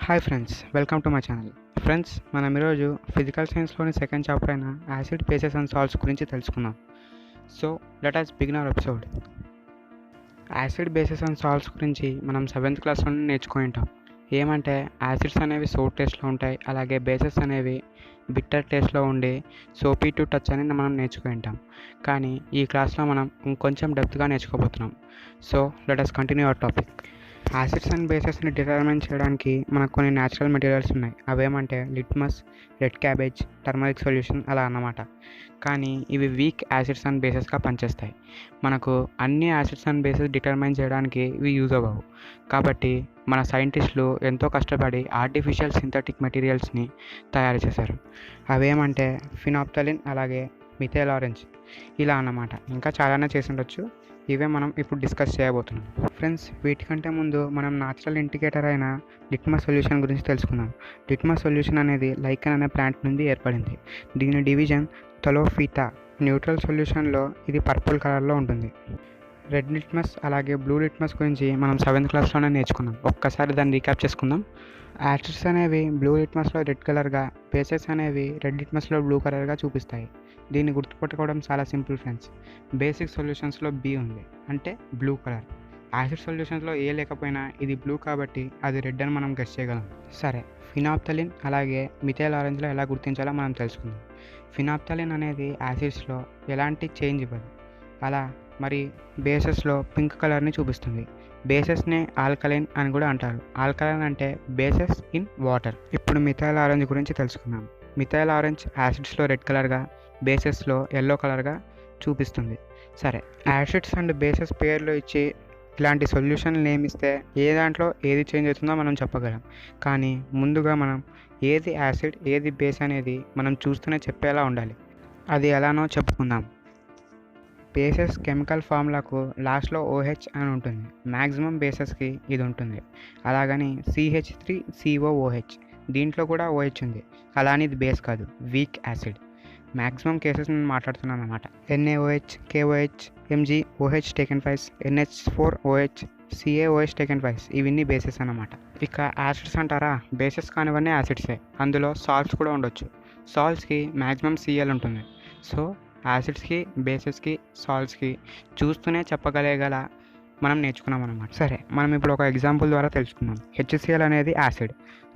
Hi friends, welcome to my channel. Friends, మనం ఈరోజు physical సైన్స్లోని second chapter అయిన acid bases and salts గురించి తెలుసుకుందాం. So let us begin our episode. Acid bases and salts గురించి మనం 7th క్లాస్లోనే నేర్చుకుని ఉంటాం. ఏమంటే యాసిడ్స్ అనేవి సోప్ టేస్ట్లో ఉంటాయి, అలాగే బేసెస్ అనేవి బిట్టర్ టేస్ట్లో ఉండి సోపీ టు టచ్ అని మనం నేర్చుకుని ఉంటాం. కానీ ఈ క్లాస్లో మనం ఇంకొంచెం డెప్త్గా నేర్చుకోబోతున్నాం. So let us continue our topic. Acids and బేసెస్ని డిటర్మైన్ చేయడానికి మనకు కొన్ని న్యాచురల్ మెటీరియల్స్ ఉన్నాయి. అవేమంటే litmus, red cabbage, turmeric solution అలా అన్నమాట. కానీ ఇవి వీక్ యాసిడ్స్ అండ్ బేసెస్గా పనిచేస్తాయి. మనకు అన్ని యాసిడ్స్ అండ్ బేసెస్ డిటర్మైన్ చేయడానికి ఇవి యూజ్ అవ్వవు. కాబట్టి మన సైంటిస్టులు ఎంతో కష్టపడి ఆర్టిఫిషియల్ సింథటిక్ మెటీరియల్స్ని తయారు చేశారు. అవేమంటే ఫినాప్థలిన్, అలాగే మిథైల్ ఆరెంజ్ ఇలా అన్నమాట. ఇంకా చాలానే చేసి ఉండొచ్చు. ఇవే మనం ఇప్పుడు డిస్కస్ చేయబోతున్నాం. ఫ్రెండ్స్, వీటికంటే ముందు మనం న్యాచురల్ ఇండికేటర్ అయిన లిట్మస్ సొల్యూషన్ గురించి తెలుసుకుందాం. లిట్మస్ సొల్యూషన్ అనేది లైకెన్ అనే ప్లాంట్ నుండి ఏర్పడింది. దీని డివిజన్ థలోఫిటా. న్యూట్రల్ సొల్యూషన్లో ఇది పర్పుల్ కలర్లో ఉంటుంది. రెడ్ లిట్మస్ అలాగే బ్లూ లిట్మస్ గురించి మనం 7th క్లాస్లోనే నేర్చుకున్నాం. ఒక్కసారి దాన్ని రీక్యాప్ చేసుకుందాం. యాసిడ్స్ అనేవి బ్లూ లిట్మస్లో రెడ్ కలర్గా, బేసెస్ అనేవి రెడ్ లిట్మస్లో బ్లూ కలర్గా చూపిస్తాయి. దీన్ని గుర్తుపెట్టుకోవడం చాలా సింపుల్ ఫ్రెండ్స్. బేసిక్ సొల్యూషన్స్లో బి ఉంది, అంటే బ్లూ కలర్. యాసిడ్ సొల్యూషన్స్లో ఏ లేకపోయినా ఇది బ్లూ కాబట్టి అది రెడ్ అని మనం గెస్ చేయగలం. సరే, ఫినాప్థలిన్ అలాగే మిథైల్ ఆరెంజ్లో ఎలా గుర్తించాలో మనం తెలుసుకుందాం. ఫినాప్థలిన్ అనేది యాసిడ్స్లో ఎలాంటి చేంజ్ ఇవ్వదు. అలా మరి బేసెస్లో పింక్ కలర్ని చూపిస్తుంది. బేసెస్ని ఆల్కలైన్ అని కూడా అంటారు. ఆల్కలైన్ అంటే బేసెస్ ఇన్ వాటర్. ఇప్పుడు మిథైల్ ఆరెంజ్ గురించి తెలుసుకుందాం. మిథైల్ ఆరెంజ్ యాసిడ్స్లో రెడ్ కలర్గా, బేసెస్లో ఎల్లో కలర్గా చూపిస్తుంది. సరే, యాసిడ్స్ అండ్ బేసెస్ పేర్లు ఇచ్చి ఇలాంటి సొల్యూషన్ నేమ్ ఇస్తే ఏ దాంట్లో ఏది చేంజ్ అవుతుందో మనం చెప్పగలం. కానీ ముందుగా మనం ఏది యాసిడ్ ఏది బేస్ అనేది మనం చూస్తూనే చెప్పేలా ఉండాలి. అది ఎలానో చెప్పుకుందాం. బేసెస్ కెమికల్ ఫార్ములాకు లాస్ట్లో OH అని ఉంటుంది. మ్యాక్సిమం బేసెస్కి ఇది ఉంటుంది. అలాగని CH3COOH, దీంట్లో కూడా OH ఉంది. అలానే ఇది బేస్ కాదు, వీక్ యాసిడ్. మ్యాక్సిమం కేసెస్ నేను మాట్లాడుతున్నాను అన్నమాట. NaOH, KOH, MgOH taken 5, NH4OH, CaOH taken 5 ఇవన్నీ బేసెస్ అన్నమాట. ఇక యాసిడ్స్ అంటారా, బేసెస్ కానివన్నీ యాసిడ్సే. అందులో సాల్ట్స్ కూడా ఉండొచ్చు. సాల్ట్స్కి మ్యాక్సిమం Cl ఉంటుంది. సో యాసిడ్స్కి, బేసెస్కి, సాల్ట్స్కి చూస్తూనే చెప్పగలిగేగల మనం నేర్చుకున్నాం అన్నమాట. సరే, మనం ఇప్పుడు ఒక ఎగ్జాంపుల్ ద్వారా తెలుసుకుందాం. HCl అనేది యాసిడ్.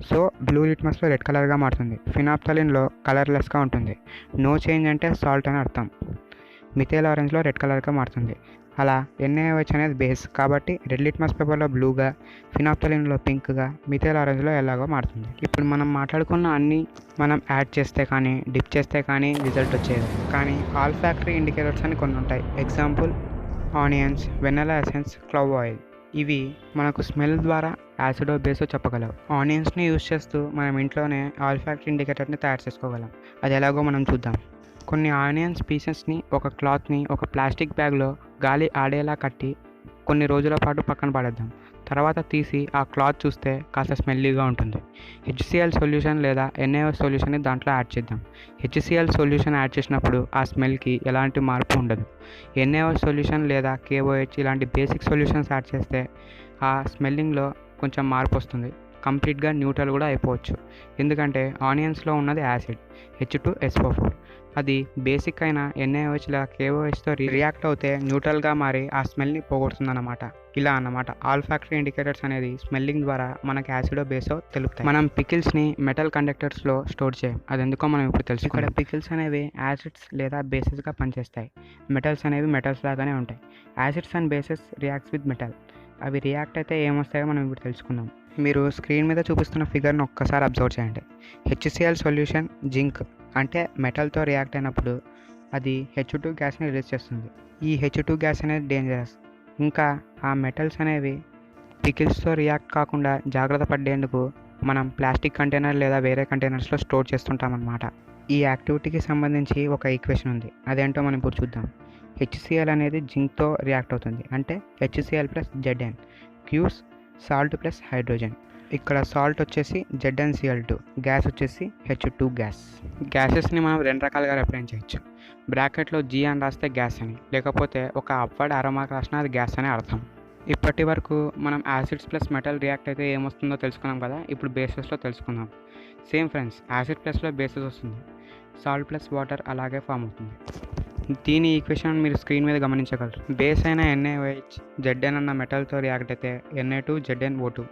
సో బ్లూ లిట్మస్లో రెడ్ కలర్గా మారుతుంది. ఫినాప్థలిన్లో కలర్లెస్గా ఉంటుంది. నో చేంజ్ అంటే సాల్ట్ అని అర్థం. మిథైల్ ఆరెంజ్లో రెడ్ కలర్గా మారుతుంది. అలా NaOH అనేది బేస్ కాబట్టి రెడ్ లిట్మస్ పేపర్లో బ్లూగా, ఫినాప్థలిన్లో పింక్గా, మిథైల్ ఆరెంజ్లో ఎల్లాగా మారుతుంది. ఇప్పుడు మనం మాట్లాడుకున్న అన్నీ మనం యాడ్ చేస్తే కానీ, డిప్ చేస్తే కానీ రిజల్ట్ వచ్చేది. కానీ ఆల్ ఫ్యాక్టరీ ఇండికేటర్స్ అని కొన్ని ఉంటాయి. Example onions, vanilla essence, clove oil. ఇవి మనకు స్మెల్ ద్వారా యాసిడో బేసో చెప్పగలవు. ఆనియన్స్ని యూజ్ చేస్తూ మనం ఇంట్లోనే ఆల్ ఫ్యాక్టరీ ఇండికేటర్ని తయారు చేసుకోగలం. అది ఎలాగో మనం చూద్దాం. కొన్ని ఆనియన్స్ పీసెస్ని ఒక క్లాత్ని ఒక ప్లాస్టిక్ బ్యాగ్లో గాలి ఆడేలా కట్టి కొన్ని రోజుల పాటు పక్కన పడేద్దాం. తర్వాత తీసి ఆ క్లాత్ చూస్తే కాస్త స్మెల్లీగా ఉంటుంది. HCl సొల్యూషన్ లేదా NaOH సొల్యూషన్ని దాంట్లో యాడ్ చేద్దాం. HCl సొల్యూషన్ యాడ్ చేసినప్పుడు ఆ స్మెల్కి ఎలాంటి మార్పు ఉండదు. NaOH సొల్యూషన్ లేదా KOH ఇలాంటి బేసిక్ సొల్యూషన్స్ యాడ్ చేస్తే ఆ స్మెల్లింగ్లో కొంచెం మార్పు వస్తుంది. కంప్లీట్గా న్యూట్రల్ కూడా అయిపోవచ్చు. ఎందుకంటే ఆనియన్స్లో ఉన్నది యాసిడ్, H2SO4. అది బేసిక్ అయిన NaOH లేదా KOHతో రియాక్ట్ అవుతే న్యూట్రల్గా మారి ఆ స్మెల్ని పోగొడుతుందన్నమాట. ఇలా అన్నమాట ఆల్ ఫ్యాక్టరీ ఇండికేటర్స్ అనేది స్మెల్లింగ్ ద్వారా మనకి యాసిడో బేసో తెలుపుతాయి. మనం పికిల్స్ని మెటల్ కండక్టర్స్లో స్టోర్ చేయం. అది ఎందుకో మనం ఇప్పుడు తెలుసు. ఇక్కడ పికిల్స్ అనేవి యాసిడ్స్ లేదా బేసెస్గా పనిచేస్తాయి. మెటల్స్ అనేవి మెటల్స్ లాగానే ఉంటాయి. Acids and bases reacts with metal. అవి రియాక్ట్ అయితే ఏమొస్తాయో మనం ఇప్పుడు తెలుసుకుందాం. మీరు స్క్రీన్ మీద చూపిస్తున్న ఫిగర్ని ఒక్కసారి అబ్జర్వ్ చేయండి. HCl సొల్యూషన్ జింక్ అంటే మెటల్తో రియాక్ట్ అయినప్పుడు అది H2 గ్యాస్ని రిలీజ్ చేస్తుంది. ఈ H2 గ్యాస్ అనేది డేంజరస్. ఇంకా ఆ మెటల్స్ అనేవి పికిల్స్తో రియాక్ట్ కాకుండా జాగ్రత్త పడేందుకు మనం ప్లాస్టిక్ కంటైనర్ లేదా వేరే కంటైనర్స్లో స్టోర్ చేస్తుంటామన్నమాట. ఈ యాక్టివిటీకి సంబంధించి ఒక ఈక్వేషన్ ఉంది. అదేంటో మనం ఇప్పుడు చూద్దాం. HCl అనేది జింక్తో రియాక్ట్ అవుతుంది, అంటే HCl + Zn gives salt plus hydrogen. ఇక్కడ సాల్ట్ వచ్చేసి ZnCl2, గ్యాస్ వచ్చేసి H2 గ్యాస్. గ్యాసెస్ని మనం రెండు రకాలుగా రిప్రజెంట్ చేయొచ్చు. బ్రాకెట్లో G అని రాస్తే గ్యాస్ అని, లేకపోతే ఒక అప్వర్డ్ ఆరో మార్క్ రాసినా అది గ్యాస్ అని అర్థం. ఇప్పటి వరకు మనం యాసిడ్స్ ప్లస్ మెటల్ రియాక్ట్ అయితే ఏమొస్తుందో తెలుసుకున్నాం కదా. ఇప్పుడు బేసెస్లో తెలుసుకుందాం. సేమ్ ఫ్రెండ్స్, యాసిడ్ ప్లస్లో బేసెస్ వస్తుంది, సాల్ట్ ప్లస్ వాటర్ అలాగే ఫామ్ అవుతుంది. దీని ఈక్వేషన్ మీరు స్క్రీన్ మీద గమనించగలరు. బేస్ అయిన NaOH Zn అన్న మెటల్తో రియాక్ట్ అయితే Na2ZnO2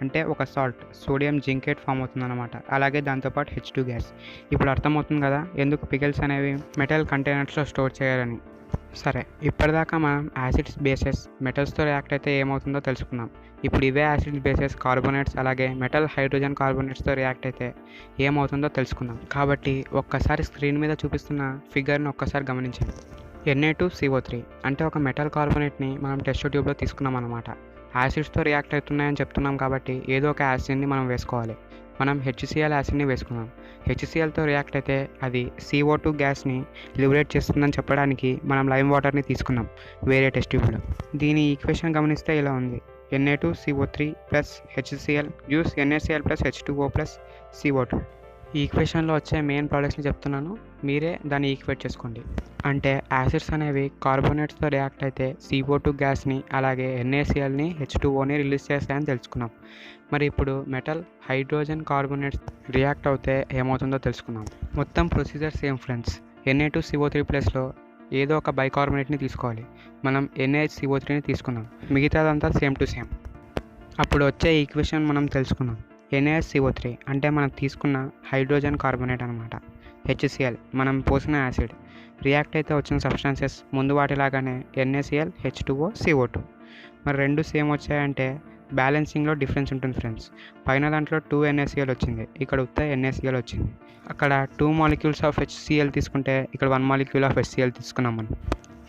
అంటే ఒక సాల్ట్ సోడియం జింకేట్ ఫామ్ అవుతుంది అనమాట. అలాగే దాంతోపాటు H2 గ్యాస్. ఇప్పుడు అర్థమవుతుంది కదా ఎందుకు పికిల్స్ అనేవి మెటల్ కంటైనర్స్లో స్టోర్ చేయాలని. సరే, ఇప్పటిదాకా మనం యాసిడ్స్ బేసెస్ మెటల్స్తో రియాక్ట్ అయితే ఏమవుతుందో తెలుసుకున్నాం. ఇప్పుడు ఇవే యాసిడ్స్ బేసెస్ కార్బోనేట్స్ అలాగే మెటల్ హైడ్రోజన్ కార్బోనేట్స్తో రియాక్ట్ అయితే ఏమవుతుందో తెలుసుకుందాం. కాబట్టి ఒక్కసారి స్క్రీన్ మీద చూపిస్తున్న ఫిగర్ని ఒక్కసారి గమనించండి. Na2CO3 అంటే ఒక మెటల్ కార్బోనేట్ని మనం టెస్ట్ ట్యూబ్లో తీసుకున్నాం అనమాట. యాసిడ్స్తో రియాక్ట్ అవుతున్నాయని చెప్తున్నాం కాబట్టి ఏదో ఒక యాసిడ్ని మనం వేసుకోవాలి. మనం HCl యాసిడ్ని వేసుకున్నాం. HClతో రియాక్ట్ అయితే అది CO2 గ్యాస్ని లిబరేట్ చేస్తుందని చెప్పడానికి మనం లైమ్ వాటర్ని తీసుకున్నాం వేరే టెస్ట్ ట్యూబ్లో. దీని ఈక్వేషన్ గమనిస్తే ఇలా ఉంది. Na2CO3 plus HCl use NaCl plus H2O plus CO2. ఈ ఈక్వేషన్లో వచ్చే మెయిన్ ప్రోడక్ట్స్ని చెప్తున్నాను, మీరే దాన్ని ఈక్వేట్ చేసుకోండి. అంటే యాసిడ్స్ అనేవి కార్బోనేట్స్తో రియాక్ట్ అయితే CO2 గ్యాస్ని అలాగే NaClని H2Oని రిలీజ్ చేస్తాయని తెలుసుకున్నాం. మరి ఇప్పుడు మెటల్ హైడ్రోజన్ కార్బోనేట్స్ రియాక్ట్ అవుతే ఏమవుతుందో తెలుసుకున్నాం. మొత్తం ప్రొసీజర్ సేమ్ ఫ్రెండ్స్. Na2CO3 ప్లస్లో ఏదో ఒక బైకార్బోనేట్ని తీసుకోవాలి. మనం NaHCO3ని తీసుకున్నాం, మిగతాదంతా సేమ్ టు సేమ్. అప్పుడు వచ్చే ఈక్వేషన్ మనం తెలుసుకున్నాం. NaHCO3 అంటే మనం తీసుకున్న హైడ్రోజన్ కార్బోనేట్ అనమాట. HCl మనం పోసిన యాసిడ్. రియాక్ట్ అయితే వచ్చిన సబ్స్టాన్సెస్ ముందు వాటిలాగానే NaCl H2O CO2. మరి రెండు సేమ్ వచ్చాయంటే బ్యాలెన్సింగ్లో డిఫరెన్స్ ఉంటుంది ఫ్రెండ్స్. పైన దాంట్లో 2 NaCl వచ్చింది, ఇక్కడ ఉత్త NaCl వచ్చింది. అక్కడ 2 మాలిక్యూల్స్ ఆఫ్ HCl తీసుకుంటే ఇక్కడ 1 మాలిక్యూల్ ఆఫ్ HCl తీసుకున్నాం మనం.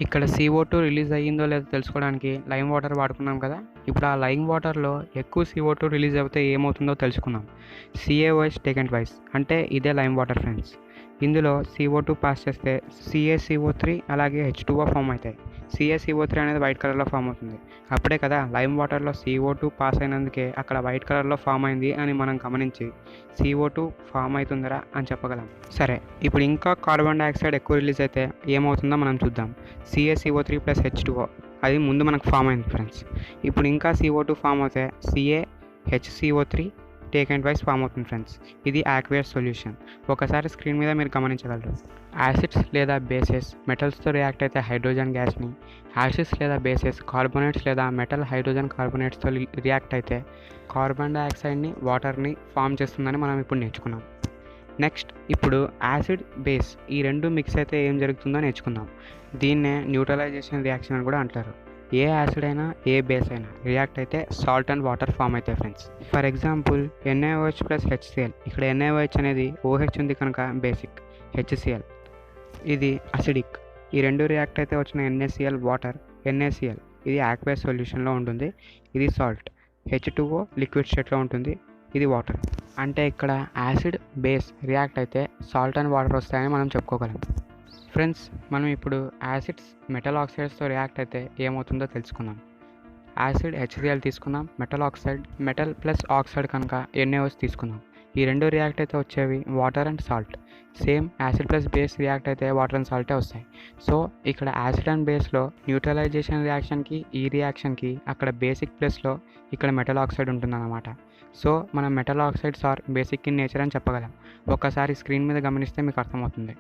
ఇక్కడ CO2 రిలీజ్ అయ్యిందో లేదో తెలుసుకోవడానికి లైమ్ వాటర్ వాడుకున్నాం కదా. ఇప్పుడు ఆ లైమ్ వాటర్లో ఎక్కువ CO2 రిలీజ్ అవుతే ఏమవుతుందో తెలుసుకున్నాం. CaOH టేకెన్ ట్వైస్ అంటే ఇదే లైమ్ వాటర్ ఫ్రెండ్స్. ఇందులో CO2 పాస్ చేస్తే CaCO3 అలాగే H2O ఫామ్ అవుతాయి. CaCO3 అనేది వైట్ కలర్లో ఫామ్ అవుతుంది. అప్పుడే కదా లైమ్ వాటర్లో CO2 పాస్ అయినందుకే అక్కడ వైట్ కలర్లో ఫామ్ అయింది అని మనం గమనించి CO2 ఫామ్ అవుతుందరా అని చెప్పగలం. సరే, ఇప్పుడు ఇంకా కార్బన్ డైఆక్సైడ్ ఎక్కువ రిలీజ్ అయితే ఏమవుతుందో మనం చూద్దాం. CaCO3 ప్లస్ H2O అది ముందు మనకు ఫామ్ అయింది ఫ్రెండ్స్. ఇప్పుడు ఇంకా CO2 ఫామ్ అవుతే CaHCO3 టేకెన్ ట్వైస్ ఫామ్ అవుతుంది ఫ్రెండ్స్. ఇది ఆక్వేస్ సొల్యూషన్. ఒకసారి స్క్రీన్ మీద మీరు గమనించగలరు. యాసిడ్స్ లేదా బేసెస్ మెటల్స్తో రియాక్ట్ అయితే హైడ్రోజన్ గ్యాస్ని, యాసిడ్స్ లేదా బేసెస్ కార్బోనేట్స్ లేదా మెటల్ హైడ్రోజన్ కార్బోనేట్స్తో రియాక్ట్ అయితే కార్బన్ డైఆక్సైడ్ని వాటర్ని ఫామ్ చేస్తుందని మనం ఇప్పుడు నేర్చుకున్నాం. నెక్స్ట్ ఇప్పుడు యాసిడ్ బేస్ ఈ రెండు మిక్స్ అయితే ఏం జరుగుతుందో నేర్చుకుందాం. దీన్నే న్యూట్రలైజేషన్ రియాక్షన్ అని కూడా అంటారు. ఏ యాసిడ్ అయినా ఏ బేస్ అయినా రియాక్ట్ అయితే సాల్ట్ అండ్ వాటర్ ఫామ్ అవుతాయి friends. For example NaOH plus HCl. ఇక్కడ NaOH అనేది OH ఉంది కనుక బేసిక్, HCl ఇది అసిడిక్. ఈ రెండు రియాక్ట్ అయితే వచ్చిన NaCl వాటర్, NaCl ఇది ఆక్వేస్ సొల్యూషన్లో ఉంటుంది, ఇది సాల్ట్. H2O లిక్విడ్ స్టేట్లో ఉంటుంది, ఇది వాటర్. అంటే ఇక్కడ యాసిడ్ బేస్ రియాక్ట్ అయితే సాల్ట్ అండ్ వాటర్ వస్తాయని మనం చెప్పుకోగలం. ఫ్రెండ్స్, మనం ఇప్పుడు యాసిడ్స్ మెటల్ ఆక్సైడ్స్తో రియాక్ట్ అయితే ఏమవుతుందో తెలుసుకున్నాం. యాసిడ్ HCl తీసుకున్నాం, metal oxide metal plus oxide కనుక NaOH తీసుకున్నాం. ఈ రెండు రియాక్ట్ అయితే వచ్చేవి water and salt. Same acid plus base react అయితే వాటర్ అండ్ సాల్టే వస్తాయి. సో ఇక్కడ యాసిడ్ అండ్ బేస్లో న్యూట్రలైజేషన్ రియాక్షన్కి ఈ రియాక్షన్కి అక్కడ బేసిక్ ప్లస్లో ఇక్కడ మెటల్ ఆక్సైడ్ ఉంటుందన్నమాట. సో మనం metal oxides are basic in nature అని చెప్పగలం. ఒక్కసారి స్క్రీన్ మీద గమనిస్తే మీకు అర్థమవుతుంది.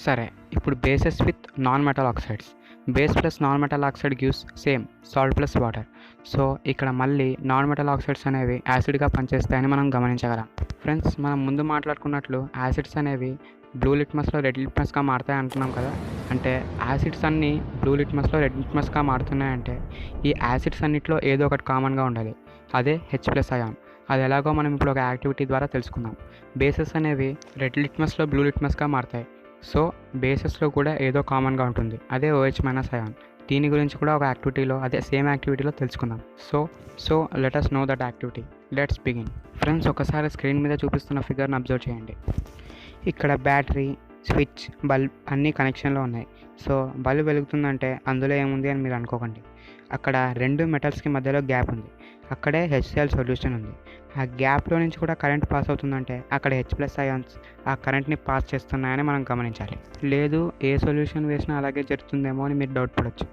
సరే, ఇప్పుడు bases with non metal oxides. Base plus non metal oxide gives same salt plus water. So ఇక్కడ మళ్ళీ నాన్ మెటల్ ఆక్సైడ్స్ అనేవి యాసిడ్గా పనిచేస్తాయని మనం గమనించగలం. ఫ్రెండ్స్, మనం ముందు మాట్లాడుకున్నట్లు యాసిడ్స్ అనేవి బ్లూ లిట్మస్లో రెడ్ లిట్మస్గా మారుతాయి అంటున్నాం కదా. అంటే యాసిడ్స్ అన్నీ బ్లూ లిట్మస్లో రెడ్ లిట్మస్గా మారుతున్నాయంటే ఈ యాసిడ్స్ అన్నింటిలో ఏదో ఒకటి కామన్గా ఉండాలి, అదే H+ అయాన్. అది ఎలాగో మనం ఇప్పుడు ఒక యాక్టివిటీ ద్వారా తెలుసుకుందాం. బేసెస్ అనేవి రెడ్ లిట్మస్లో బ్లూ లిట్మస్గా మారుతాయి. సో బేసెస్లో కూడా ఏదో కామన్గా ఉంటుంది, అదే OH- అయాన్. దీని గురించి కూడా ఒక యాక్టివిటీలో అదే సేమ్ యాక్టివిటీలో తెలుసుకుందాం. So let us know that activity. Let's begin. Friends, ఒకసారి స్క్రీన్ మీద చూపిస్తున్న ఫిగర్ని అబ్జర్వ్ చేయండి. ఇక్కడ బ్యాటరీ, స్విచ్, బల్బ్ అన్నీ కనెక్షన్లో ఉన్నాయి. సో బల్బ్ వెలుగుతుందంటే అందులో ఏముంది అని మీరు అనుకోకండి. అక్కడ 2 మెటల్స్కి మధ్యలో గ్యాప్ ఉంది. అక్కడే HCl సొల్యూషన్ ఉంది. ఆ గ్యాప్లో నుంచి కూడా కరెంట్ పాస్ అవుతుందంటే అక్కడ H+ అయాన్స్ ఆ కరెంట్ని పాస్ చేస్తున్నాయని మనం గమనించాలి. లేదు ఏ సొల్యూషన్ వేసినా అలాగే జరుగుతుందేమో అని మీరు డౌట్ పడవచ్చు.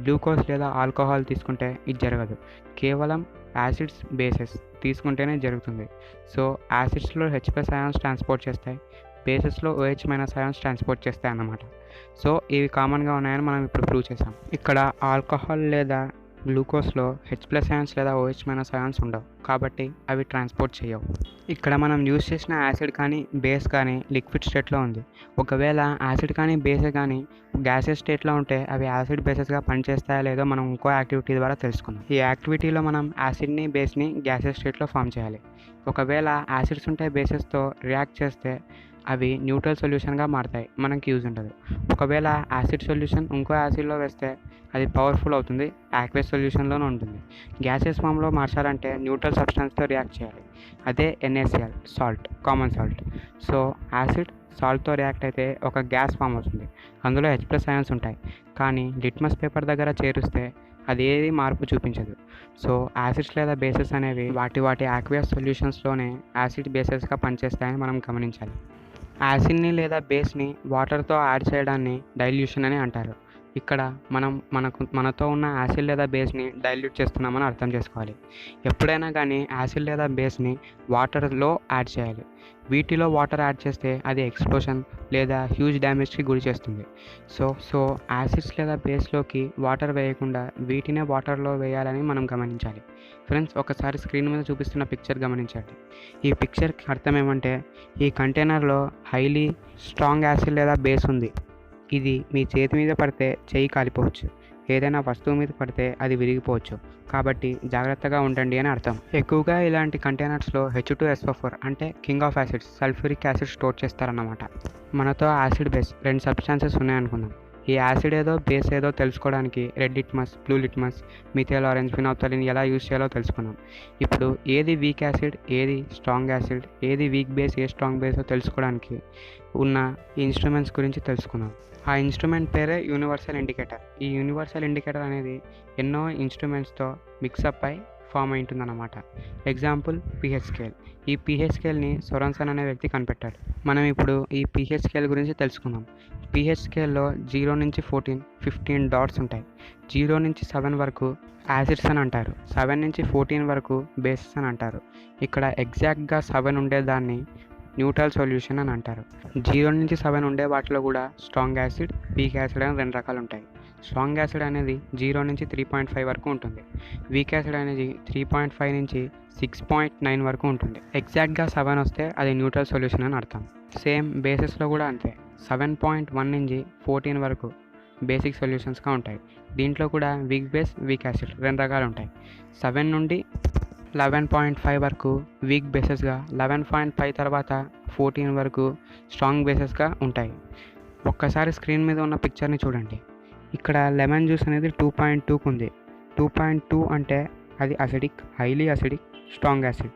గ్లూకోజ్ లేదా ఆల్కహాల్ తీసుకుంటే ఇది జరగదు. కేవలం యాసిడ్స్, బేసెస్ తీసుకుంటేనే జరుగుతుంది. సో యాసిడ్స్లో H+ అయాన్స్ ట్రాన్స్పోర్ట్ చేస్తాయి, బేసెస్లో OH- అయాన్స్ ట్రాన్స్పోర్ట్ చేస్తాయి అన్నమాట. సో ఇవి కామన్గా ఉన్నాయని మనం ఇప్పుడు ప్రూవ్ చేసాం. ఇక్కడ ఆల్కహాల్ లేదా గ్లూకోజ్లో H+ అయాన్స్ లేదా OH- అయాన్స్ ఉండవు, కాబట్టి అవి ట్రాన్స్పోర్ట్ చేయవు. ఇక్కడ మనం యూజ్ చేసిన యాసిడ్ కానీ బేస్ కానీ లిక్విడ్ స్టేట్లో ఉంది. ఒకవేళ యాసిడ్ కానీ బేస్ కానీ గ్యాసెస్ స్టేట్లో ఉంటే అవి యాసిడ్ బేసెస్గా పనిచేస్తాయా లేదో మనం ఇంకో యాక్టివిటీ ద్వారా తెలుసుకుందాం. ఈ యాక్టివిటీలో మనం యాసిడ్ని బేస్ని గ్యాసెస్ స్టేట్లో ఫామ్ చేయాలి. ఒకవేళ యాసిడ్స్ ఉంటే బేసెస్తో రియాక్ట్ చేస్తే అవి న్యూట్రల్ సొల్యూషన్గా మారుతాయి, మనకి యూజ్ ఉండదు. ఒకవేళ యాసిడ్ సొల్యూషన్ ఇంకో యాసిడ్లో వేస్తే అది పవర్ఫుల్ అవుతుంది, యాక్వెస్ సొల్యూషన్లోనే ఉంటుంది. గ్యాసెస్ ఫామ్లో మార్చాలంటే న్యూట్రల్ సబ్స్టెన్స్తో రియాక్ట్ చేయాలి. అదే NaCl, salt, common salt. So acid సాల్ట్తో రియాక్ట్ అయితే ఒక గ్యాస్ ఫామ్ అవుతుంది. అందులో H+ అయాన్స్ ఉంటాయి, కానీ లిట్మస్ పేపర్ దగ్గర చేరుస్తే అది ఏది మార్పు చూపించదు. సో యాసిడ్స్ లేదా బేసెస్ అనేవి వాటి యాక్వియస్ సొల్యూషన్స్లోనే యాసిడ్ బేసెస్గా పనిచేస్తాయని మనం గమనించాలి. యాసిడ్ని లేదా బేస్ని వాటర్తో యాడ్ చేయడాన్ని డైల్యూషన్ అని అంటారు. ఇక్కడ మనం మనతో ఉన్న యాసిడ్ లేదా బేస్ని డైల్యూట్ చేస్తున్నామని అర్థం చేసుకోవాలి. ఎప్పుడైనా కానీ యాసిడ్ లేదా బేస్ని వాటర్లో యాడ్ చేయాలి. వీటిలో వాటర్ యాడ్ చేస్తే అది ఎక్స్ప్లోషన్ లేదా హ్యూజ్ డ్యామేజ్కి గురి చేస్తుంది. సో యాసిడ్స్ లేదా బేస్లోకి వాటర్ వేయకుండా వీటినే వాటర్లో వేయాలని మనం గమనించాలి. ఫ్రెండ్స్, ఒకసారి స్క్రీన్ మీద చూపిస్తున్న పిక్చర్ గమనించండి. ఈ పిక్చర్కి అర్థం ఏమంటే, ఈ కంటైనర్లో హైలీ స్ట్రాంగ్ యాసిడ్ లేదా బేస్ ఉంది. ఇది మీ చేతి మీద పడితే చెయ్యి కాలిపోవచ్చు, ఏదైనా వస్తువు మీద పడితే అది విరిగిపోవచ్చు, కాబట్టి జాగ్రత్తగా ఉండండి అని అర్థం. ఎక్కువగా ఇలాంటి కంటైనర్స్లో H2SO4 అంటే king of acids, sulphuric acid store చేస్తారన్నమాట. మనతో యాసిడ్ బేస్ 2 సబ్స్టాన్సెస్ ఉన్నాయనుకుందాం. ఈ యాసిడ్ ఏదో బేస్ ఏదో తెలుసుకోవడానికి red litmus, blue litmus, methyl orange phenolphthalein ఎలా యూజ్ చేయాలో తెలుసుకున్నాం. ఇప్పుడు ఏది వీక్ యాసిడ్, ఏది స్ట్రాంగ్ యాసిడ్, ఏది వీక్ బేస్, ఏ స్ట్రాంగ్ బేసో తెలుసుకోవడానికి ఉన్న ఇన్స్ట్రుమెంట్స్ గురించి తెలుసుకున్నాం. ఆ ఇన్స్ట్రుమెంట్ పేరే యూనివర్సల్ ఇండికేటర్. ఈ యూనివర్సల్ ఇండికేటర్ అనేది ఎన్నో ఇన్స్ట్రుమెంట్స్తో మిక్సప్ అయి ఫామ్ అయి ఉంటుందన్నమాట. Example pH scale. ఈ pH స్కేల్ని సొరెన్సన్ అనే వ్యక్తి కనిపెట్టాడు. మనం ఇప్పుడు ఈ pH స్కేల్ గురించి తెలుసుకుందాం. pH స్కేల్లో 0 నుంచి 14, 15 డాట్స్ ఉంటాయి. 0 నుంచి 7 వరకు యాసిడ్స్ అని అంటారు, 7 నుంచి 14 వరకు బేసెస్ అని అంటారు. ఇక్కడ ఎగ్జాక్ట్గా 7 ఉండేదాన్ని న్యూట్రల్ సొల్యూషన్ అని అంటారు. 0 నుంచి 7 ఉండే వాటిలో కూడా స్ట్రాంగ్ యాసిడ్, వీక్ యాసిడ్ అని 2 రకాలు ఉంటాయి. స్ట్రాంగ్ యాసిడ్ అనేది 0 నుంచి 3.5 వరకు ఉంటుంది. వీక్ యాసిడ్ అనేది 3.5 నుంచి 6.9 వరకు ఉంటుంది. ఎగ్జాక్ట్గా 7 వస్తే అది న్యూట్రల్ సొల్యూషన్ అని అర్థం. సేమ్ బేసెస్లో కూడా అంతే. 7.1 నుంచి 14 వరకు బేసిక్ సొల్యూషన్స్గా ఉంటాయి. దీంట్లో కూడా వీక్ బేస్, వీక్ యాసిడ్ 2 రకాలు ఉంటాయి. 7 నుండి 11.5 వరకు వీక్ బేసెస్గా, 11.5 తర్వాత 14 వరకు స్ట్రాంగ్ బేసెస్గా ఉంటాయి. ఒక్కసారి స్క్రీన్ మీద ఉన్న పిక్చర్ని చూడండి. ఇక్కడ లెమన్ జ్యూస్ అనేది 2.2కు ఉంది. 2.2 అంటే అది acidic, highly acidic, strong acid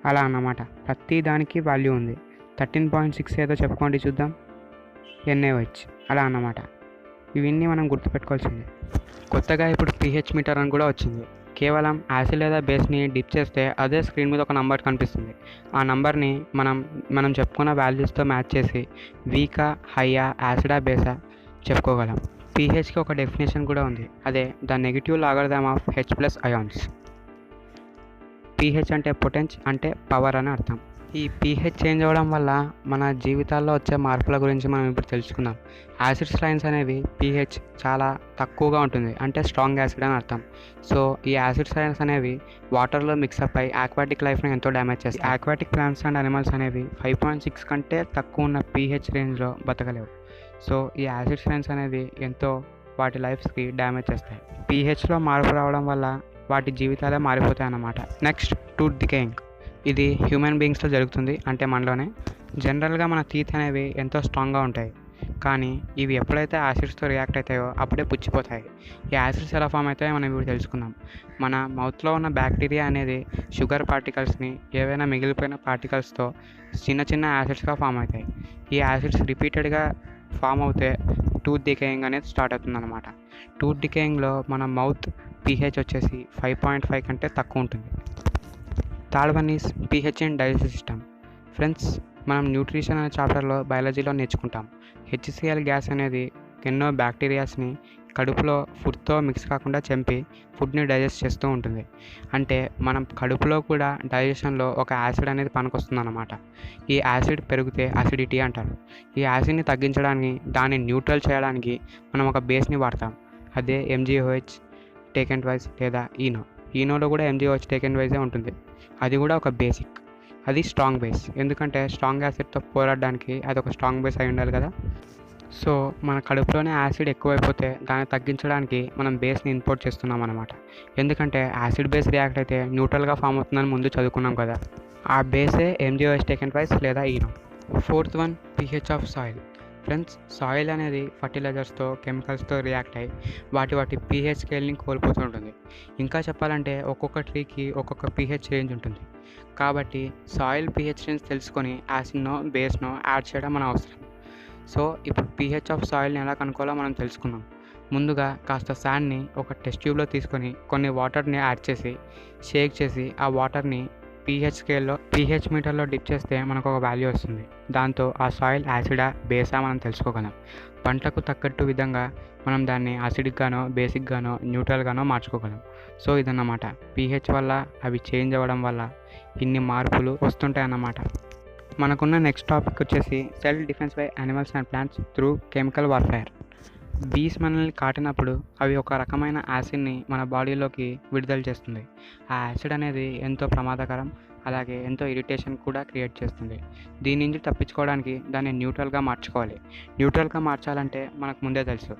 అలా అన్నమాట. ప్రతి దానికి వాల్యూ ఉంది. 13.6 ఏదో చెప్పుకోండి చూద్దాం, NaOH అలా అన్నమాట. ఇవన్నీ మనం గుర్తుపెట్టుకోవాల్సిందే. కొత్తగా ఇప్పుడు pH మీటర్ అని కూడా వచ్చింది. కేవలం యాసిడ్ లేదా బేస్ని డిప్ చేస్తే అదే స్క్రీన్ మీద ఒక నంబర్ కనిపిస్తుంది. ఆ నంబర్ని మనం చెప్పుకున్న వాల్యూస్తో మ్యాచ్ చేసి వీకా, హైయా, యాసిడా, బేసా చెప్పుకోగలం. pHకి ఒక డెఫినేషన్ కూడా ఉంది, అదే the negative logarithm of H+ ions. pH అంటే పొటెన్స్, అంటే పవర్ అని అర్థం. ఈ pH చేంజ్ అవ్వడం వల్ల మన జీవితాల్లో వచ్చే మార్పుల గురించి మనం ఇప్పుడు తెలుసుకుందాం. యాసిడ్ లైన్స్ అనేవి pH చాలా తక్కువగా ఉంటుంది, అంటే స్ట్రాంగ్ యాసిడ్ అని అర్థం. సో ఈ యాసిడ్ లైన్స్ అనేవి వాటర్లో మిక్సప్ అయి ఆక్వాటిక్ లైఫ్ని ఎంతో డ్యామేజ్ చేస్తాయి. ఆక్వాటిక్ ప్లాంట్స్ అండ్ అనిమల్స్ అనేవి 5.6 కంటే తక్కువ ఉన్న pH రేంజ్లో బతకలేవు. సో ఈ యాసిడ్ లైన్స్ అనేవి ఎంతో వాటి లైఫ్స్కి డ్యామేజ్ చేస్తాయి. pHలో మార్పు రావడం వల్ల వాటి జీవితాలే మారిపోతాయి అన్నమాట. Next, tooth decaying. ఇది హ్యూమన్ బీయింగ్స్లో జరుగుతుంది, అంటే మనలోనే. జనరల్గా మన టీత్ అనేవి ఎంతో స్ట్రాంగ్గా ఉంటాయి. కానీ ఇవి ఎప్పుడైతే యాసిడ్స్తో రియాక్ట్ అవుతాయో అప్పుడే పుచ్చిపోతాయి. ఈ యాసిడ్స్ ఎలా ఫామ్ అవుతాయో మనం ఇప్పుడు తెలుసుకుందాం. మన మౌత్లో ఉన్న బ్యాక్టీరియా అనేది షుగర్ పార్టికల్స్ని ఏవైనా మిగిలిపోయిన పార్టికల్స్తో చిన్న చిన్న యాసిడ్స్గా ఫామ్ అవుతాయి. ఈ యాసిడ్స్ రిపీటెడ్గా ఫామ్ అవుతే టూత్ డికేయింగ్ అనేది స్టార్ట్ అవుతుంది అనమాట. టూత్ డికేయింగ్లో మన మౌత్ pH వచ్చేసి 5.5 కంటే తక్కువ ఉంటుంది. Third one is pH in digestive system. Friends, మనం న్యూట్రిషన్ అనే చాప్టర్లో బయాలజీలో నేర్చుకుంటాం. HCl గ్యాస్ అనేది ఎన్నో బ్యాక్టీరియాస్ని కడుపులో ఫుడ్తో మిక్స్ కాకుండా చంపి ఫుడ్ని డైజెస్ట్ చేస్తూ ఉంటుంది. అంటే మనం కడుపులో కూడా డైజెషన్లో ఒక యాసిడ్ అనేది పనికొస్తుంది అన్నమాట. ఈ యాసిడ్ పెరిగితే అసిడిటీ అంటారు. ఈ యాసిడ్ని తగ్గించడానికి, దాన్ని న్యూట్రల్ చేయడానికి మనం ఒక బేస్ని వాడతాం. అదే MgOH టేకెన్ ట్వైస్ లేదా ఈనోలో కూడా MgOH టేకెన్ ట్వైసే ఉంటుంది. అది కూడా ఒక బేసిక్. అది స్ట్రాంగ్ బేస్. ఎందుకంటే స్ట్రాంగ్ యాసిడ్తో పోరాడడానికి అది ఒక స్ట్రాంగ్ బేస్ అయి ఉండాలి కదా. సో మన కడుపులోనే యాసిడ్ ఎక్కువైపోతే దాన్ని తగ్గించడానికి మనం బేస్ని ఇంపోర్ట్ చేస్తున్నాం అనమాట. ఎందుకంటే యాసిడ్ బేస్ రియాక్ట్ అయితే న్యూట్రల్గా ఫామ్ అవుతుందని ముందు చదువుకున్నాం కదా. ఆ బేసే MgOH టేకెన్ ట్వైస్ లేదా Eno. Fourth one, pH of soil. Friends, soil అనేది ఫర్టిలైజర్స్తో కెమికల్స్తో రియాక్ట్ అయ్యి వాటి pH స్కేల్ని కోల్పోతుంటుంది. ఇంకా చెప్పాలంటే ఒక్కొక్క ట్రీకి ఒక్కొక్క pH రేంజ్ ఉంటుంది. కాబట్టి సాయిల్ pH రేంజ్ తెలుసుకొని యాసిడ్నో బేస్నో యాడ్ చేయడం మన అవసరం. సో ఇప్పుడు pH ఆఫ్ సాయిల్ని ఎలా కనుక్కోవాలో మనం తెలుసుకుందాం. ముందుగా కాస్త శాండ్ని ఒక టెస్ట్ ట్యూబ్లో తీసుకొని కొన్ని వాటర్ని యాడ్ చేసి షేక్ చేసి ఆ వాటర్ని pH స్కేల్లో pH మీటర్లో డిప్ చేస్తే మనకు ఒక వాల్యూ వస్తుంది. దాంతో ఆ సాయిల్ యాసిడా బేసా మనం తెలుసుకోగలం. పంటకు తగ్గట్టు విధంగా మనం దాన్ని యాసిడిక్ గానో బేసిక్ గానో న్యూట్రల్ గానో మార్చుకోగలం. సో ఇదన్నమాట. pH వల్ల అవి చేంజ్ అవ్వడం వల్ల ఇన్ని మార్పులు వస్తుంటాయి అన్నమాట. మనకున్న నెక్స్ట్ టాపిక్ వచ్చేసి self defence by animals and plants through chemical warfare. బీస్ మనల్ని కాటినప్పుడు అవి ఒక రకమైన యాసిడ్ని మన బాడీలోకి విడుదల చేస్తుంది. ఆ యాసిడ్ అనేది ఎంతో ప్రమాదకరం, అలాగే ఎంతో ఇరిటేషన్ కూడా క్రియేట్ చేస్తుంది. దీని నుంచి తప్పించుకోవడానికి దాన్ని న్యూట్రల్గా మార్చుకోవాలి. న్యూట్రల్గా మార్చాలంటే మనకు ముందే తెలుసు,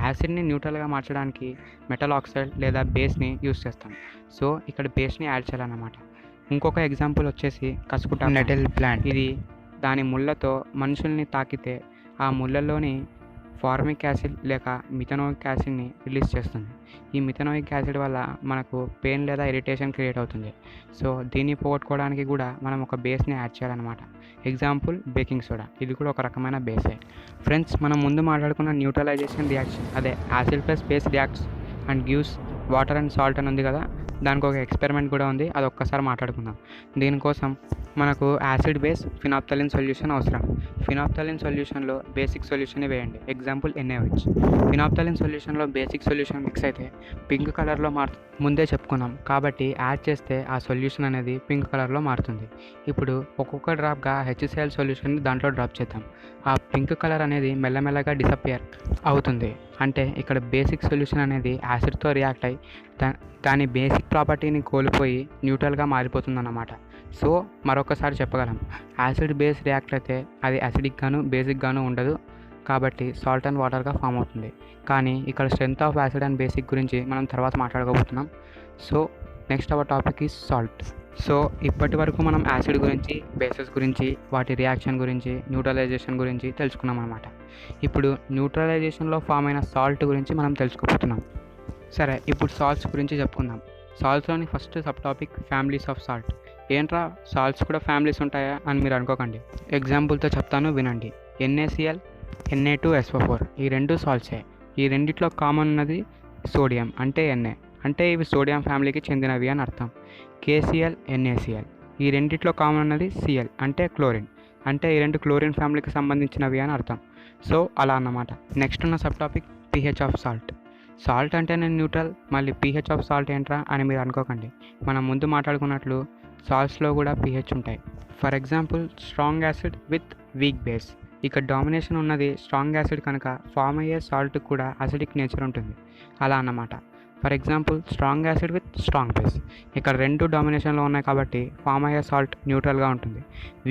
యాసిడ్ని న్యూట్రల్గా మార్చడానికి మెటల్ ఆక్సైడ్ లేదా బేస్ని యూస్ చేస్తాం. సో ఇక్కడ బేస్ని యాడ్ చేయాలన్నమాట. ఇంకొక ఎగ్జాంపుల్ వచ్చేసి కస్కుటా నెటిల్ ప్లాంట్. ఇది దాని ముళ్ళతో మనుషుల్ని తాకితే ఆ ముళ్ళల్లోని ఫార్మిక్ యాసిడ్ లేక మిథనోయిక్ యాసిడ్ని రిలీజ్ చేస్తుంది. ఈ మిథనోయిక్ యాసిడ్ వల్ల మనకు పెయిన్ లేదా ఇరిటేషన్ క్రియేట్ అవుతుంది. సో దీన్ని పోగొట్టుకోవడానికి కూడా మనం ఒక బేస్ని యాడ్ చేయాలన్నమాట. Example baking soda. ఇది కూడా ఒక రకమైన బేసే. ఫ్రెండ్స్, మనం ముందు మాట్లాడుకున్న న్యూట్రలైజేషన్ రియాక్షన్, అదే acid plus base reacts and gives water and salt అని ఉంది కదా, దానికి ఒక ఎక్స్పెరిమెంట్ కూడా ఉంది. అది ఒక్కసారి మాట్లాడుకుందాం. దీనికోసం మనకు యాసిడ్ బేస్ ఫినాప్థలిన్ సొల్యూషన్ అవసరం. ఫినాప్థలిన్ సొల్యూషన్లో బేసిక్ సొల్యూషన్ వేయండి. Example NaOH. ఫినాప్థలిన్ సొల్యూషన్లో బేసిక్ సొల్యూషన్ మిక్స్ అయితే పింక్ కలర్లో ముందే చెప్పుకున్నాం కాబట్టి యాడ్ చేస్తే ఆ సొల్యూషన్ అనేది పింక్ కలర్లో మారుతుంది. ఇప్పుడు ఒక్కొక్క డ్రాప్గా HCl సొల్యూషన్ని దాంట్లో డ్రాప్ చేద్దాం. ఆ పింక్ కలర్ అనేది మెల్లమెల్లగా డిసపియర్ అవుతుంది. అంటే ఇక్కడ బేసిక్ సొల్యూషన్ అనేది యాసిడ్తో రియాక్ట్ అయ్యి దాని బేసిక్ ప్రాపర్టీని కోల్పోయి న్యూట్రల్గా మారిపోతుందన్నమాట. సో మరొకసారి చెప్పగలం, యాసిడ్ బేస్ రియాక్ట్ అయితే అది యాసిడిక్ గాను బేసిక్ గాను ఉండదు, కాబట్టి సాల్ట్ అండ్ వాటర్గా ఫామ్ అవుతుంది. కానీ ఇక్కడ strength of acid and basic గురించి మనం తర్వాత మాట్లాడుకోబోతున్నాం. So next our topic is salt. So ఇప్పటి వరకు మనం యాసిడ్ గురించి, బేసెస్ గురించి, వాటి రియాక్షన్ గురించి, న్యూట్రలైజేషన్ గురించి తెలుసుకున్నాం అన్నమాట. ఇప్పుడు న్యూట్రలైజేషన్లో ఫామ్ అయిన సాల్ట్ గురించి మనం తెలుసుకోబోతున్నాం. సరే, ఇప్పుడు సాల్ట్స్ గురించి చెప్పుకుందాం. సాల్ట్స్లోని first sub topic families of salt. ఏంట్రా సాల్ట్స్ కూడా ఫ్యామిలీస్ ఉంటాయా అని మీరు అనుకోకండి. ఎగ్జాంపుల్తో చెప్తాను వినండి. NaCl, Na2SO4 ఈ రెండు సాల్ట్సే. ఈ రెండిట్లో కామన్ ఉన్నది సోడియం అంటే Na, అంటే ఇవి సోడియం ఫ్యామిలీకి చెందినవి అని అర్థం. KCl, NaCl ఈ రెండిట్లో కామన్ ఉన్నది Cl అంటే క్లోరిన్, అంటే ఈ రెండు క్లోరిన్ ఫ్యామిలీకి సంబంధించినవి అని అర్థం. సో అలా అన్నమాట. నెక్స్ట్ ఉన్న sub topic pH of salt. Salt అంటే నేను న్యూట్రల్, మళ్ళీ pH ఆఫ్ సాల్ట్ ఏంట్రా అని మీరు అనుకోకండి. మనం ముందు మాట్లాడుకున్నట్లు సాల్ట్స్లో కూడా pH ఉంటాయి. For example strong acid with weak base. ఇక్కడ డామినేషన్ ఉన్నది స్ట్రాంగ్ యాసిడ్ కనుక ఫామ్ అయ్యే సాల్ట్ కూడా అసిడిక్ నేచర్ ఉంటుంది. అలా అన్నమాట. For example strong acid with strong base. ఇక్కడ రెండు డామినేషన్లో ఉన్నాయి కాబట్టి ఫామ్ అయ్యే సాల్ట్ న్యూట్రల్గా ఉంటుంది.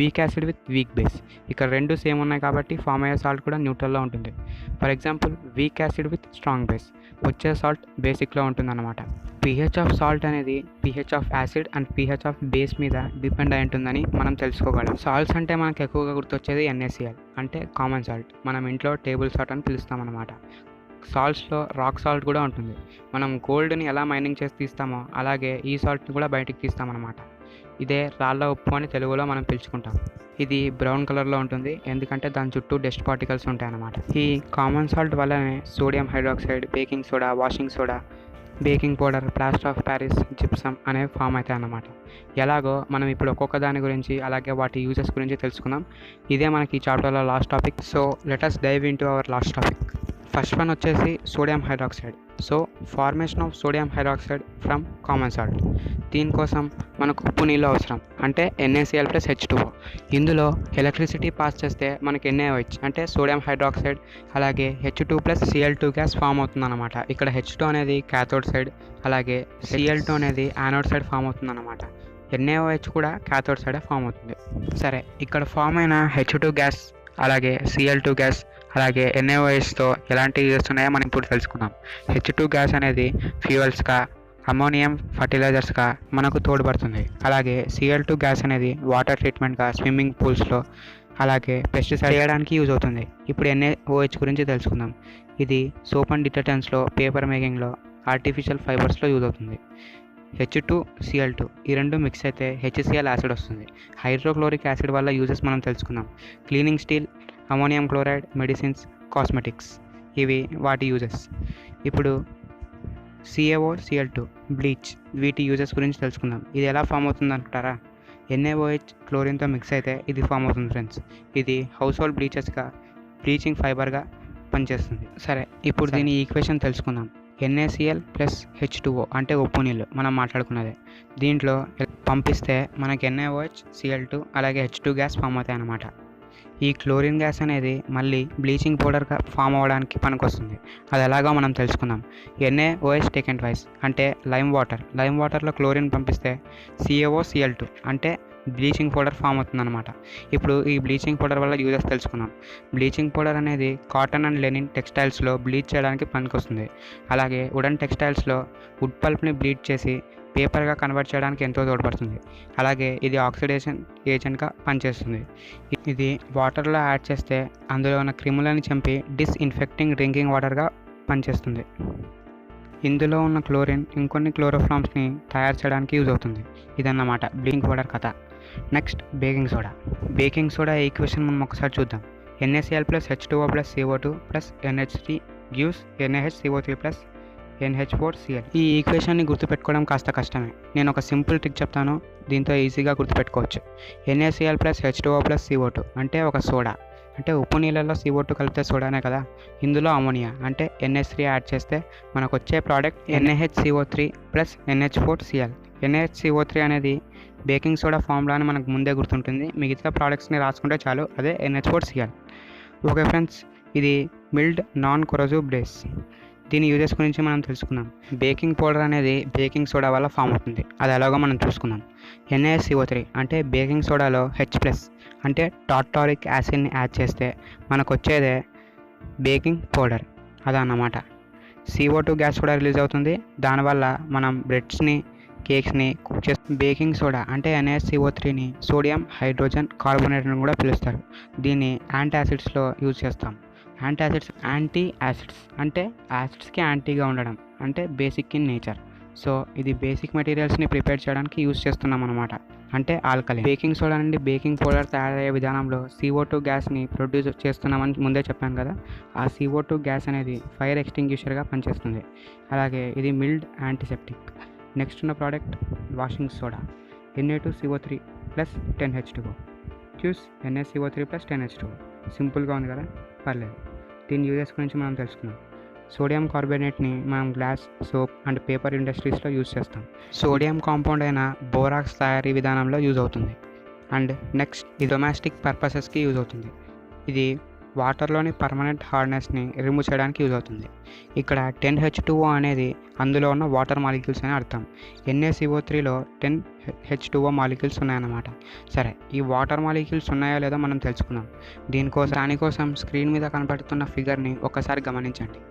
Weak acid with weak base. ఇక్కడ రెండు సేమ్ ఉన్నాయి కాబట్టి ఫామ్ అయ్యే సాల్ట్ కూడా న్యూట్రల్లో ఉంటుంది. For example weak acid with strong base, వచ్చే సాల్ట్ బేసిక్లో ఉంటుందన్నమాట. pH ఆఫ్ సాల్ట్ అనేది pH of acid and pH of base మీద డిపెండ్ అయి ఉంటుందని మనం తెలుసుకోగలం. సాల్ట్స్ అంటే మనకు ఎక్కువగా గుర్తొచ్చేది NaCl అంటే కామన్ సాల్ట్. మనం ఇంట్లో టేబుల్ సాల్ట్ అని పిలుస్తాం అన్నమాట. సాల్ట్స్లో రాక్ సాల్ట్ కూడా ఉంటుంది. మనం గోల్డ్ని ఎలా మైనింగ్ చేసి తీస్తామో అలాగే ఈ సాల్ట్ని కూడా బయటికి తీస్తామన్నమాట. ఇదే రాళ్ళ ఉప్పు అని తెలుగులో మనం పిలుచుకుంటాం. ఇది బ్రౌన్ కలర్లో ఉంటుంది ఎందుకంటే దాని చుట్టూ డస్ట్ పార్టికల్స్ ఉంటాయి అన్నమాట. ఈ కామన్ సాల్ట్ వల్లనే sodium hydroxide, baking soda, washing soda, baking powder, plaster of Paris, gypsum అనేవి ఫామ్ అవుతాయి అన్నమాట. ఎలాగో మనం ఇప్పుడు ఒక్కొక్క దాని గురించి అలాగే వాటి యూజెస్ గురించి తెలుసుకుందాం. ఇదే మనకి ఈ చాప్టర్లో last topic. So let us dive into our last topic. First one వచ్చేసి sodium hydroxide. So formation of sodium hydroxide from common salt. దీనికోసం మనకు ఉప్పు నీళ్ళు అవసరం అంటే NaCl + H2O. ఇందులో ఎలక్ట్రిసిటీ పాస్ చేస్తే మనకి NaOH అంటే సోడియం హైడ్రాక్సైడ్ అలాగే H2 + Cl2 గ్యాస్ ఫామ్ అవుతుందన్నమాట. ఇక్కడ H2 అనేది క్యాథోడ్ సైడ్ అలాగే Cl2 అనేది యానోడ్ సైడ్ ఫామ్ అవుతుందన్నమాట. NaOH కూడా క్యాథోడ్ సైడే ఫామ్ అవుతుంది. సరే, ఇక్కడ ఫామ్ అయిన H2 గ్యాస్ అలాగే Cl2 గ్యాస్ అలాగే NaOHతో ఎలాంటి యూజెస్ ఉన్నాయో మనం ఇప్పుడు తెలుసుకుందాం. H2 గ్యాస్ అనేది ఫ్యూయల్స్గా, అమోనియం ఫర్టిలైజర్స్గా మనకు తోడ్పడుతుంది. అలాగే Cl2 గ్యాస్ అనేది వాటర్ ట్రీట్మెంట్గా, స్విమ్మింగ్ పూల్స్లో అలాగే పెస్టిసైడ్ చేయడానికి యూజ్ అవుతుంది. ఇప్పుడు NaOH గురించి తెలుసుకుందాం. ఇది సోప్ అండ్ డిటర్జెంట్స్లో, పేపర్ మేకింగ్లో, ఆర్టిఫిషియల్ ఫైబర్స్లో యూజ్ అవుతుంది. H2Cl2 ఈ రెండు మిక్స్ అయితే HCl యాసిడ్ వస్తుంది. హైడ్రోక్లోరిక్ యాసిడ్ వల్ల యూజెస్ మనం తెలుసుకుందాం. Cleaning steel, ammonium chloride, medicines, cosmetics ఇవి వాటి యూజెస్. ఇప్పుడు CaOCl2 బ్లీచ్, వీటి యూజెస్ గురించి తెలుసుకుందాం. ఇది ఎలా ఫామ్ అవుతుంది అనుకుంటారా? NaOH క్లోరిన్తో మిక్స్ అయితే ఇది ఫామ్ అవుతుంది ఫ్రెండ్స్. ఇది హౌస్ హోల్డ్ బ్లీచెస్గా, బ్లీచింగ్ ఫైబర్గా పనిచేస్తుంది. సరే, ఇప్పుడు దీని ఈక్వేషన్ తెలుసుకుందాం. NaCl + H2O అంటే ఉప్పు నీళ్ళు మనం మాట్లాడుకున్నదే. దీంట్లో పంపిస్తే మనకి NaOH, Cl2 అలాగే H2 గ్యాస్ ఫామ్ అవుతాయి అన్నమాట. ఈ క్లోరిన్ గ్యాస్ అనేది మళ్ళీ బ్లీచింగ్ పౌడర్గా ఫామ్ అవ్వడానికి పనికొస్తుంది. అది ఎలాగో మనం తెలుసుకుందాం. NaOH టేకెన్ ట్వైస్ అంటే లైమ్ వాటర్లో క్లోరిన్ పంపిస్తే CaOCl2 అంటే బ్లీచింగ్ పౌడర్ ఫామ్ అవుతుందన్నమాట. ఇప్పుడు ఈ బ్లీచింగ్ పౌడర్ వల్ల యూజెస్ తెలుసుకున్నాం. బ్లీచింగ్ పౌడర్ అనేది కాటన్ అండ్ లెనిన్ టెక్స్టైల్స్లో బ్లీచ్ చేయడానికి పనికొస్తుంది. అలాగే వుడెన్ టెక్స్టైల్స్లో వుడ్ పల్ప్ని బ్లీచ్ చేసి పేపర్గా కన్వర్ట్ చేయడానికి ఎంతో తోడ్పడుతుంది. అలాగే ఇది ఆక్సిడేషన్ ఏజెంట్గా పనిచేస్తుంది. ఇది వాటర్లో యాడ్ చేస్తే అందులో ఉన్న క్రిములను చంపి డిస్ఇన్ఫెక్టింగ్ డ్రింకింగ్ వాటర్గా పనిచేస్తుంది. ఇందులో ఉన్న క్లోరిన్ ఇంకొన్ని క్లోరోఫార్మ్స్ని తయారు చేయడానికి యూజ్ అవుతుంది. ఇదన్నమాట బ్లీచింగ్ పౌడర్ కథ. నెక్స్ట్ బేకింగ్ సోడా ఈక్వేషన్ మనం ఒకసారి చూద్దాం. NaCl + H2O + CO2 + NH3 gives NaHCO3 + NH4Cl. ఈ ఈక్వేషన్ని గుర్తుపెట్టుకోవడం కాస్త కష్టమే. నేను ఒక సింపుల్ ట్రిక్ చెప్తాను, దీంతో ఈజీగా గుర్తుపెట్టుకోవచ్చు. NaCl + H2O + CO2 అంటే ఒక సోడా. అంటే ఉప్పు నీళ్ళల్లో CO2 కలిపితే సోడానే కదా. ఇందులో అమోనియా అంటే NH3 యాడ్ చేస్తే మనకు వచ్చే ప్రోడక్ట్ NaHCO3 + NH4Cl. NaHCO3 అనేది బేకింగ్ సోడా ఫార్ములా అని మనకు ముందే గుర్తుంటుంది. మిగతా ప్రోడక్ట్స్ని రాసుకుంటే చాలు, అదే NH4Cl. ఓకే ఫ్రెండ్స్, ఇది మిల్డ్ నాన్ కొరోజివ్ బేస్. దీని యూజెస్ గురించి మనం తెలుసుకుందాం. బేకింగ్ పౌడర్ అనేది బేకింగ్ సోడా వల్ల ఫామ్ అవుతుంది. అది ఎలాగో మనం చూసుకుందాం. NaCO3 అంటే బేకింగ్ సోడాలో H+ అంటే టార్టారిక్ యాసిడ్ని యాడ్ చేస్తే మనకు వచ్చేదే బేకింగ్ పౌడర్. అదన్నమాట. CO2 గ్యాస్ కూడా రిలీజ్ అవుతుంది. దానివల్ల మనం బ్రెడ్స్ని, కేక్స్ని కుక్ చేస్తే బేకింగ్ సోడా అంటే NaCO3ని సోడియం హైడ్రోజన్ కార్బోనేట్ అని కూడా పిలుస్తారు. దీన్ని యాంటాసిడ్స్లో యూజ్ చేస్తాం. యాంటీ యాసిడ్స్ అంటే యాసిడ్స్కి యాంటీగా ఉండడం, అంటే బేసిక్ ఇన్ నేచర్. సో ఇది బేసిక్ మెటీరియల్స్ని ప్రిపేర్ చేయడానికి యూజ్ చేస్తున్నాం అనమాట, అంటే ఆల్కలీ. బేకింగ్ సోడా నుండి బేకింగ్ పౌడర్ తయారయ్యే విధానంలో CO2 గ్యాస్ని ప్రొడ్యూస్ చేస్తున్నామని ముందే చెప్పాను కదా. ఆ CO2 గ్యాస్ అనేది ఫైర్ ఎక్స్టింగ్విషర్గా పనిచేస్తుంది. అలాగే ఇది మిల్డ్ యాంటీసెప్టిక్. నెక్స్ట్ ఉన్న product washing soda. Na2CO3 + 10H2O. చూస్ NaCO3 + 10H2O. సింపుల్గా ఉంది కదా, పర్లేదు. దీని యూజెస్ గురించి మనం తెలుసుకున్నాం. సోడియం కార్బోనేట్ని మనం గ్లాస్, సోప్ అండ్ పేపర్ ఇండస్ట్రీస్లో యూజ్ చేస్తాం. సోడియం కాంపౌండ్ అయిన బోరాక్స్ తయారీ విధానంలో యూజ్ అవుతుంది. అండ్ నెక్స్ట్ ఇది డొమెస్టిక్ పర్పసెస్కి యూజ్ అవుతుంది. ఇది వాటర్లోని పర్మనెంట్ హార్డ్నెస్ని రిమూవ్ చేయడానికి యూజ్ అవుతుంది. ఇక్కడ 10H2O అనేది అందులో ఉన్న వాటర్ మాలిక్యూల్స్ అని అర్థం. NaCO3లో 10H2O మాలిక్యూల్స్ ఉన్నాయన్నమాట. సరే, ఈ వాటర్ మాలిక్యూల్స్ ఉన్నాయో లేదో మనం తెలుసుకుందాం. దానికోసం స్క్రీన్ మీద కనపడుతున్న ఫిగర్ని ఒక్కసారి గమనించండి.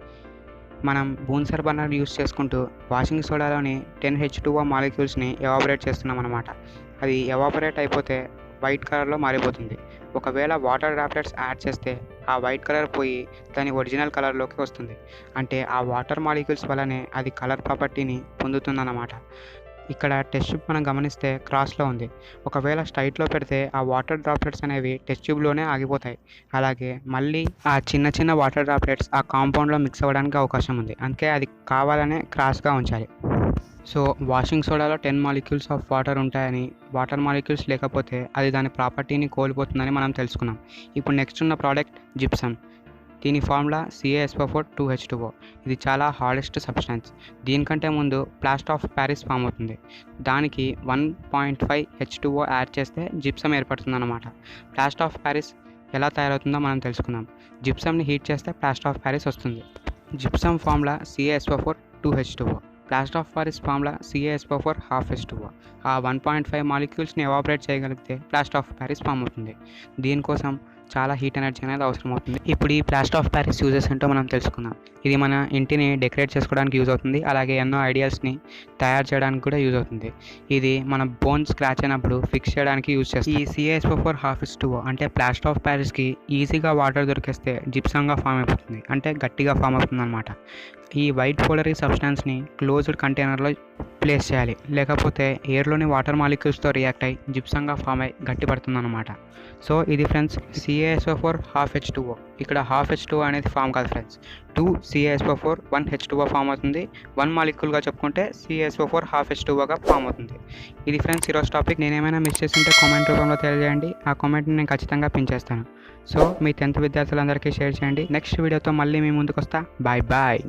మనం బూన్సర్ బర్నర్ యూస్ చేసుకుంటూ వాషింగ్ సోడాలోని 10H2O మాలిక్యూల్స్ని ఎవాపరేట్ చేస్తున్నాం అన్నమాట. అది ఎవాపరేట్ అయిపోతే వైట్ కలర్లో మారిపోతుంది. ఒకవేళ వాటర్ డ్రాప్లెట్స్ యాడ్ చేస్తే ఆ వైట్ కలర్ పోయి దాని ఒరిజినల్ కలర్లోకి వస్తుంది. అంటే ఆ వాటర్ మాలిక్యూల్స్ వల్లనే అది కలర్ ప్రాపర్టీని పొందుతుందన్నమాట. ఇక్కడ టెస్ట్ ట్యూబ్ మనం గమనిస్తే క్రాస్లో ఉంది. ఒకవేళ స్ట్రైట్లో పెడితే ఆ వాటర్ డ్రాప్లెట్స్ అనేవి టెస్ట్ ట్యూబ్లోనే ఆగిపోతాయి. అలాగే మళ్ళీ ఆ చిన్న చిన్న వాటర్ డ్రాప్లెట్స్ ఆ కాంపౌండ్లో మిక్స్ అవ్వడానికి అవకాశం ఉంది. అందుకే అది కావాలనే క్రాస్గా ఉంచాలి. సో వాషింగ్ సోడాలో 10 మాలిక్యూల్స్ ఆఫ్ వాటర్ ఉంటాయని, వాటర్ మాలిక్యూల్స్ లేకపోతే అది దాని ప్రాపర్టీని కోల్పోతుందని మనం తెలుసుకున్నాం. ఇప్పుడు నెక్స్ట్ ఉన్న ప్రోడక్ట్ జిప్సమ్. దీని ఫార్ములా CaSO4 2H2O. ఇది చాలా హార్డెస్ట్ సబ్స్టెన్స్. దీనికంటే ముందు ప్లాస్టర్ ఆఫ్ ప్యారిస్ ఫామ్ అవుతుంది. దానికి 1.5 H2O యాడ్ చేస్తే జిప్సమ్ ఏర్పడుతుంది అన్నమాట. ప్లాస్టర్ ఆఫ్ ప్యారిస్ ఎలా తయారవుతుందో మనం తెలుసుకుందాం. జిప్సమ్ని హీట్ చేస్తే ప్లాస్టర్ ఆఫ్ ప్యారిస్ వస్తుంది. Gypsum formula CaSO4 2H2O. Plaster of Paris formula CaSO4 1/2H2O. ఆ 1.5 మాలిక్యూల్స్ని ఎవాపరేట్ చేయగలిగితే ప్లాస్టర్ ఆఫ్ ప్యారిస్ ఫామ్ అవుతుంది. దీనికోసం చాలా హీట్ ఎనర్జీ అనేది అవసరం అవుతుంది. ఇప్పుడు ఈ ప్లాస్టర్ ఆఫ్ ప్యారిస్ యూజెస్ ఏంటో మనం తెలుసుకుందాం. ఇది మన ఇంటిని డెకరేట్ చేసుకోవడానికి యూజ్ అవుతుంది. అలాగే ఎన్నో ఐడియాస్ని తయారు చేయడానికి కూడా యూజ్ అవుతుంది. ఇది మన బోన్ స్క్రాచ్ అయినప్పుడు ఫిక్స్ చేయడానికి యూజ్ చేస్తుంది. ఈ CaSO4 1/2H2O అంటే ప్లాస్టర్ ఆఫ్ ప్యారిస్కి ఈజీగా వాటర్ దొరికేస్తే జిప్సమ్గా ఫామ్ అయిపోతుంది. అంటే గట్టిగా ఫామ్ అవుతుంది అనమాట. ఈ వైట్ పౌడరీ సబ్స్టాన్స్ని క్లోజ్డ్ కంటైనర్లో ప్లేస్ చేయాలి. లేకపోతే ఎయిర్లోని వాటర్ మాలిక్యూల్స్తో రియాక్ట్ అయ్యి జిప్సమ్గా ఫామ్ అయ్యి గట్టి పడుతుంది అనమాట. సో ఇది ఫ్రెండ్స్ CaSO4 1/2H2O. ఇక్కడ 1/2H2O అనేది ఫామ్ కాదు ఫ్రెండ్స్. 2 CaSO4 1 H2O ఫామ్ అవుతుంది. 1 మాలిక్యూల్గా చెప్పుకుంటే CaSO4 1/2H2Oగా ఫామ్ అవుతుంది. ఇది ఫ్రెండ్స్ ఈరోజు టాపిక్. నేనేమైనా మిస్ చేస్తుంటే కామెంట్ రూపంలో తెలియజేయండి. ఆ కామెంట్ని నేను ఖచ్చితంగా పిన్ చేస్తాను. సో మీ 10th విద్యార్థులందరికీ షేర్ చేయండి. నెక్స్ట్ వీడియోతో మళ్ళీ మీ ముందుకు వస్తా. Bye bye.